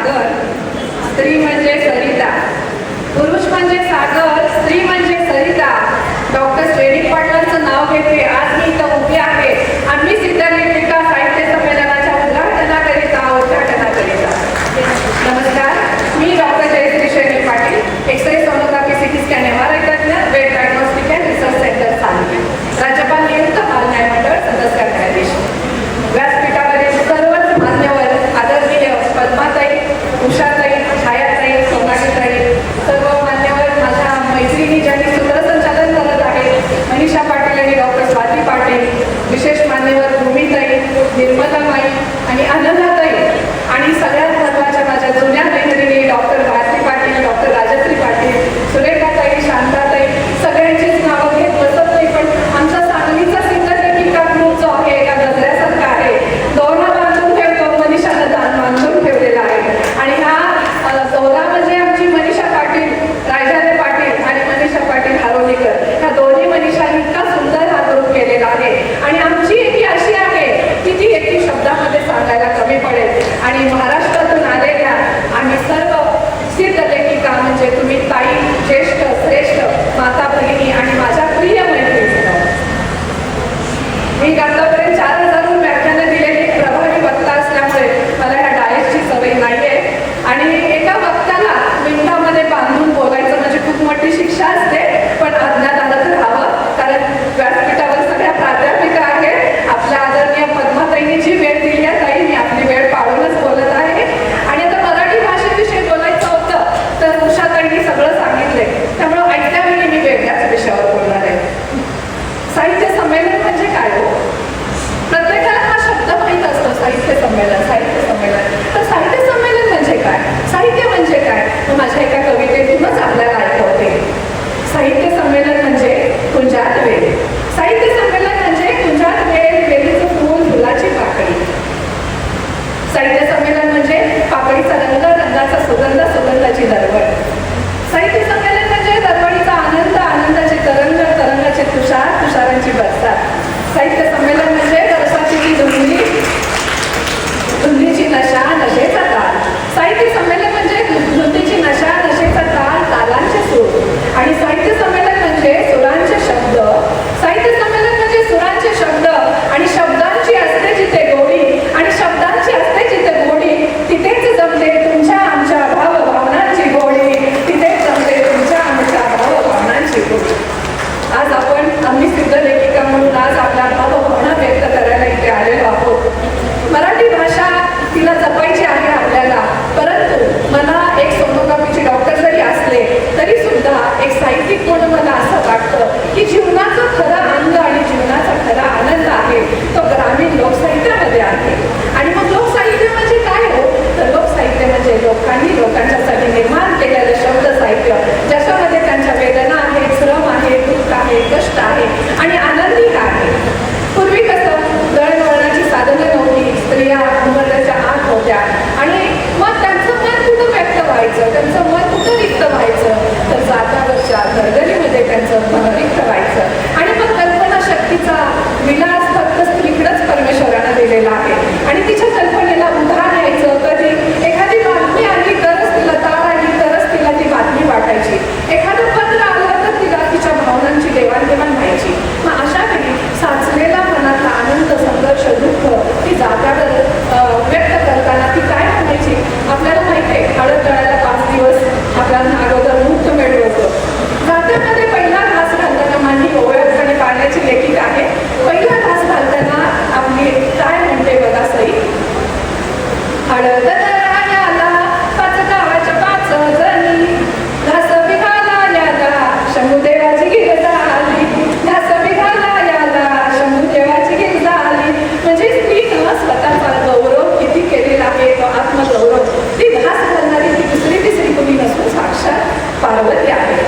सागर, स्त्री म्हणजे सरिता. पुरुष म्हणजे सागर, स्त्री म्हणजे सरिता. डॉक्टर श्रेणी पाटलांचं नाव घेते. आज मी इथं उभी आहे. आम्ही सिद्धलेखिका साहित्य संमेलनाच्या उद्घाटनाकरिता. नमस्कार, मी doctor Jayashree Shreni Patil, x ray sonography CT scan MRI तज्ञ, वेट diagnostic and research centre Sangli, राज्यपाल नियुक्त बाल न्यायमंडळ सदस्य न्यायाधीश. व्यासपीठावरील सर्वच मान्यवर, आदरणीय पद्माताई, उषाताई, छायाताई, सोनालीताई, सर्व मान्यवर, माझ्या मैत्रिणी ज्यांनी सूत्रसंचालन करत आहेत, मनीषा पाटील आणि डॉक्टर स्वाती पाटील, विशेष मान्यवर भूमीताई, निर्मलामाई आणि अनंताताई, आणि सगळ्यात महत्त्वाच्या माझ्या जुन्या मैत्रिणी डॉक्टर भारती पाटील, डॉक्टर राजश्री पाटील, सुरेखाताई, शांताताई, सगळ्यांचीच नावं घेत बसत नाही, पण आमचा सांगलीचा सिद्धलेखिका ग्रुप जो आहे एका गजऱ्यासारखा आहे. दोरा बांधून ठेवतो, मनीषानं दान बांधून ठेवलेला आहे. आणि हा दोरा म्हणजे आमची मनीषा पाटील, रायजाने पाटील आणि मनीषा पाटील हारोलीकर, ह्या दोन्ही मनीषांनी इतका सुंदर हा ग्रुप केलेला आहे. आणि आमची एकी अशी आहे की ती एकी शब्दामध्ये सांगायला कमी पडेल. आणि महाराष्ट्रातून आलेल्या आम्ही सर्व सिद्धलेखिका म्हणजे तुम्ही ताई, ज्येष्ठ, श्रेष्ठ, माता, भगिनी आणि माझ्या प्रिय मैत्रिणी. मी आतापर्यंत 4000 व्याख्यानं दिलेली प्रभावी वक्ता असल्यामुळे मला ह्या डायसची सवय नाहीये. आणि एका वक्त्याला मिनिटामध्ये बांधून बोलायचं म्हणजे खूप मोठी शिक्षा असते, पण आज्ञाधारक राहावं, कारण व्यासपीठावर सगळ्या प्राध्यापिका आहेत. आपल्या आदरणीय पद्माताईंनी जी वेळ दिली आहे ताई, मी आपली वेळ पाळूनच बोलत आहे. आणि आता मराठी भाषेविषयी बोलायचं होतं तर उषाताईंनी सगळं सांगितलंय, त्यामुळं ऐकत्या वेळी मी वेगळ्याच विषयावर बोलणार आहे. साहित्य संमेलन म्हणजे काय हो? प्रत्येकाला हा शब्द माहीत असतो, साहित्य संमेलन, साहित्य संमेलन. तर साहित्य संमेलन म्हणजे काय? साहित्य म्हणजे काय? माझ्या एका कवितेतूनच आपल्याला ऐकवते. साहित्य संमेलन म्हणजे कुंजात वेल. साहित्य संमेलन म्हणजे कुंजात वेल, वेलीचं फूल, फुलाची पाकळी. साहित्य संमेलन म्हणजे पाकळीचा रंग, रंगाचा सुगंध, सुगंधाची दरवळ. साहित्य संमेलन म्हणजे दरवळीचा आनंद, आनंदाचे तरंग, तरंगाचे तुषार, तुषारांची बरसात. साहित्य संमेलन म्हणजे रसाची ती धुंदी, धुंदीची नशा, नशेचा ताल. साहित्य संमेलन म्हणजे धुंदीची नशा, नशेचा ताल, तालांचे सूर. आणि साहित्य संमेलन म्हणजे सुरांचे शब्द. साहित्य संमेलन म्हणजे सुरांचे शब्द आणि शब्दांची असते जिथे गोडी, आणि शब्दांची असते जिथे गोडी, तिथेच जमते तुमच्या आमच्या भावभावनांची गोडी, तिथेच जमते तुमच्या आमच्या भावभावनांची गोडी. आज आम्ही सिद्धलेखिका म्हणून आज आपल्या भावभावना व्यक्त करायला इथे आलेलो आहोत. मराठी भाषा तिला जपायची आहे आपल्याला, परंतु मला एक सोनोग्राफीची डॉक्टर जरी असले तरी सुद्धा एक साहित्यिक म्हणून मला असं वाटतं की जीवनाचं खरं अंग आणि जीवनाचा खरा आनंद आहे तो ग्रामीण लोकसाहित्यामध्ये आहे. आणि मग लोकसाहित्य म्हणजे काय हो? तर लोकसाहित्य म्हणजे लोकांनी लोकांच्यासाठी निर्माण केलेलं शब्द साहित्य, ज्याच्यामध्ये त्यांच्या वेदना आहे, श्रम आहे, दुःख आहे, कष्ट आहे आणि आनंदही आहे. पूर्वी कसं दळणवळणाची साधनं नव्हती, स्त्रिया उंबरठ्याच्या आत होत्या आणि मग त्यांचं मन कुठं व्यक्त व्हायचं, त्यांचं मन कुठं रिक्त व्हायचं, तर जात्यावरच्या घरगरीमध्ये त्यांचं मन रिक्त व्हायचं. आणि मग कल्पनाशक्तीचा विलास फक्त स्त्रीकडेच परमेश्वरानं दिलेला आहे. आणि तिच्या कल्पनेला उधाण यायचं. कधी एखादी बातमी आली तरच तिला ताळ आली तरच तिला ती बातमी वाटायची. एखादं पत्र आलं तर तिला तिच्या भावनांची देवाणघेवाण व्हायची. मग अशा वेळी साचलेला मनातला आनंद, संघर्ष, दुःख ती जात्यावर व्यक्त करताना ती काय म्हणायची? आपल्याला माहिती आहे, हळद दळायला 5 दिवस आपल्याला अगोदर मुहूर्तमेढ होतं. जात्यामध्ये पहिला घास घालताना माझी ओळखपणे पाळण्याची लेखिका आहे. पहिला घास घालताना आपली काय म्हणते बघा सई? हळद दळायला 5 गावाच्या 5 जणी, घास बिघाला याला शंभूदेवाची गिरज आली, घास बिघाला याला शंभूदेवाची गिरज आली. म्हणजे स्त्रीनं स्वतःचा गौरव किती केलेला आहे, तो आत्मगौरव. ती घास घालणारी ती दुसरी तिसरी कुणी नसून साक्षात पार्वती आहे.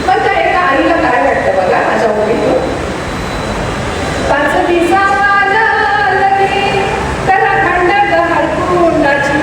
मग त्या एका आईला काय वाटतं बघा माझ्या ओळीतून? 5 दिवसाला लगी त्याला खंड हरकुंडाची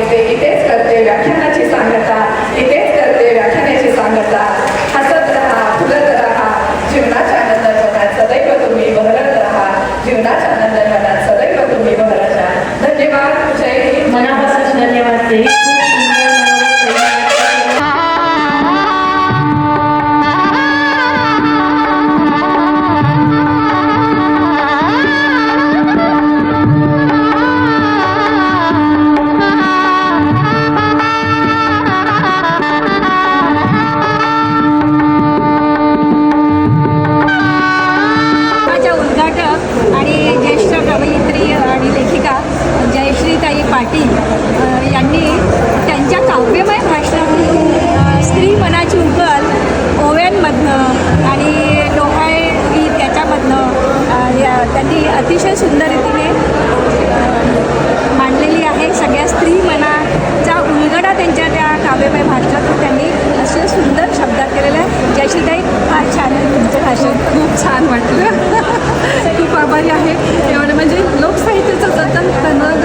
येते. इथेच करते व्याख्यानाची सांगता, इथेच करते व्याख्यानाची सांगता. हसत रहा, फुलत रहा, जीवनाच्या नंदनवनात सदैव तुम्ही बहरत रहा, जीवनाच्या नंदनवनात सदैव तुम्ही बहरत रहा. धन्यवाद. जय हिंद. मनापासून धन्यवाद ताई. उद्घाटक आणि ज्येष्ठ कवयित्री आणि लेखिका जयश्रीताई पाटील यांनी त्यांच्या काव्यमय भाषणातून स्त्री मनाची उकल ओव्यांमधनं आणि डोहाळे गीत त्याच्यामधनं त्यांनी अतिशय सुंदर रीतीने मांडलेली आहे. सगळ्या स्त्री मनाचा उलगडा त्यांच्या त्या काव्यमय भाषणातून त्यांनी असे सुंदर शब्दात केलेलं आहे. जयश्रीताई, फार छान आहे तुमचं भाषण. खूप छान वाटलं. खूप आभारी आहे. एवढं म्हणजे लोकसाहित्याचं जतन करणं